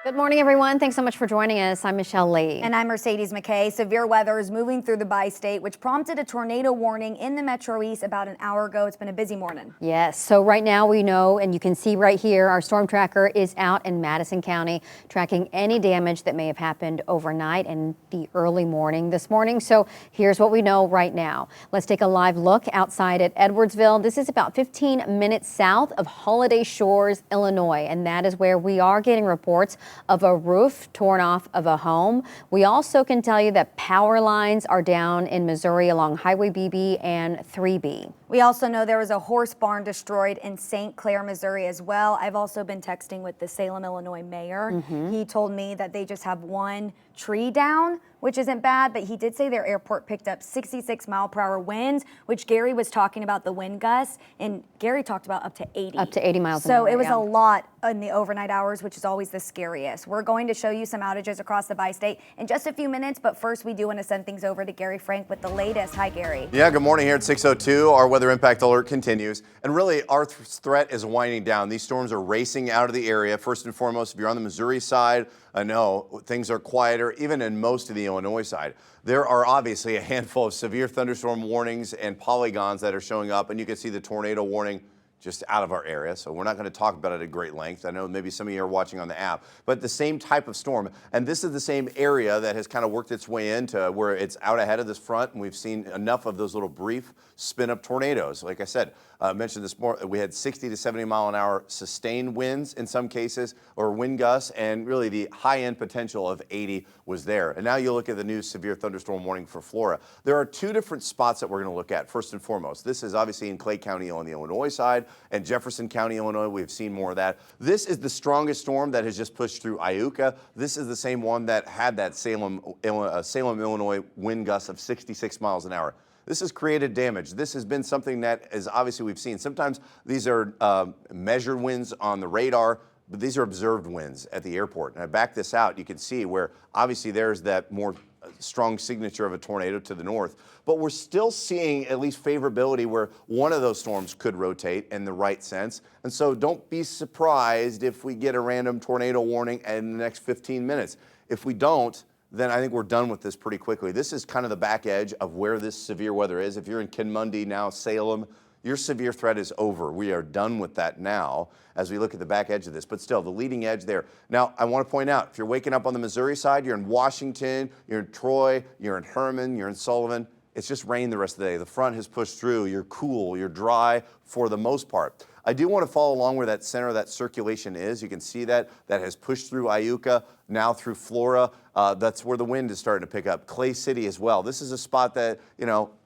Good morning, everyone. Thanks so much for joining us. I'm Michelle Lee. And I'm Mercedes McKay. Severe weather is moving through the bi-state, which prompted a tornado warning in the Metro East about an hour ago. It's been a busy morning. Yes, so right now we know, and you can see right here, our storm tracker is out in Madison County tracking any damage that may have happened overnight and the early morning this morning. So here's what we know right now. Let's take a live look outside at Edwardsville. This is about 15 minutes south of Holiday Shores, Illinois, and that is where we are getting reports of a roof torn off of a home. We also can tell you that power lines are down in Missouri along Highway BB and 3B. We also know there was a horse barn destroyed in St. Clair, Missouri as well. I've also been texting with the Salem, Illinois mayor. He told me that they just have one tree down, which isn't bad, but he did say their airport picked up 66-mile-per-hour winds, which Gary was talking about the wind gusts, and Gary talked about up to 80. Up to 80 miles an hour. hour. So it was a lot in the overnight hours, which is always the scariest. We're going to show you some outages across the bi-state in just a few minutes, but first we do want to send things over to Gary Frank with the latest. Hi, Gary. Yeah, good morning here at 6:02. Our weather impact alert continues, and really our threat is winding down. These storms are racing out of the area. First and foremost, if you're on the Missouri side, I know things are quieter, even in most of the Illinois side. There are obviously a handful of severe thunderstorm warnings and polygons that are showing up, and you can see the tornado warning just out of our area, so we're not going to talk about it at great length. I know maybe some of you are watching on the app, but the same type of storm, and this is the same area that has kind of worked its way into where it's out ahead of this front, and we've seen enough of those little brief spin-up tornadoes. Like I said, mentioned this morning, we had 60 to 70 mile an hour sustained winds in some cases, or wind gusts, and really the high-end potential of 80 was there. And now you look at the new severe thunderstorm warning for Flora. There are two different spots that we're going to look at. First and foremost, this is obviously in Clay County on the Illinois side, and Jefferson County, Illinois. We've seen more of that. This is the strongest storm that has just pushed through Iuka. This is the same one that had that Salem, Illinois wind gusts of 66 miles an hour. This has created damage. This has been something that is obviously we've seen. Sometimes these are measured winds on the radar, but these are observed winds at the airport. And I back this out, you can see where obviously there's that more strong signature of a tornado to the north, but we're still seeing at least favorability where one of those storms could rotate in the right sense. And so don't be surprised if we get a random tornado warning in the next 15 minutes. If we don't, then I think we're done with this pretty quickly. This is kind of the back edge of where this severe weather is. If you're in Kinmundy now, Salem, your severe threat is over. We are done with that now as we look at the back edge of this, but still the leading edge there. Now, I want to point out, if you're waking up on the Missouri side, you're in Washington, you're in Troy, you're in Herman, you're in Sullivan, it's just rain the rest of the day. The front has pushed through, you're cool, you're dry for the most part. I do want to follow along where that center of that circulation is. You can see that has pushed through Iuka, now through Flora. That's where the wind is starting to pick up. Clay City as well. This is a spot that,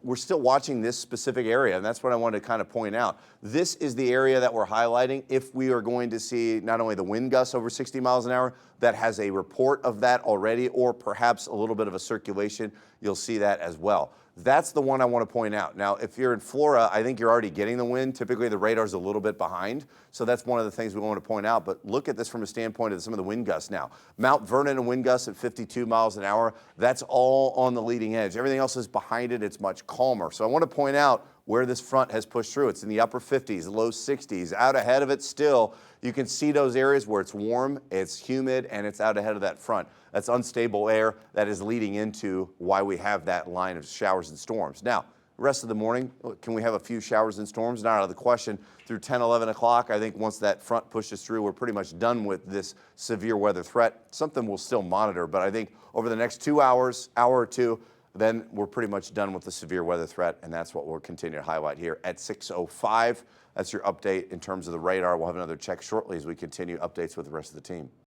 we're still watching this specific area, and that's what I want to kind of point out. This is the area that we're highlighting if we are going to see not only the wind gusts over 60 miles an hour, that has a report of that already, or perhaps a little bit of a circulation. You'll see that as well. That's the one I want to point out. Now, if you're in Flora, I think you're already getting the wind. Typically, the radar's a little bit behind. So that's one of the things we want to point out. But look at this from a standpoint of some of the wind gusts now. Mount Vernon and wind gusts at 52 miles an hour. That's all on the leading edge. Everything else is behind it. It's much calmer. So I want to point out where this front has pushed through. It's in the upper 50s, low 60s. Out ahead of it still, you can see those areas where it's warm, it's humid, and it's out ahead of that front. That's unstable air that is leading into why we have that line of showers and storms. Now, the rest of the morning, can we have a few showers and storms? Not out of the question. Through 10, 11 o'clock, I think once that front pushes through, we're pretty much done with this severe weather threat. Something we'll still monitor, but I think over the next 2 hours, hour or two, then we're pretty much done with the severe weather threat, and that's what we'll continue to highlight here at 6:05. That's your update in terms of the radar. We'll have another check shortly as we continue updates with the rest of the team.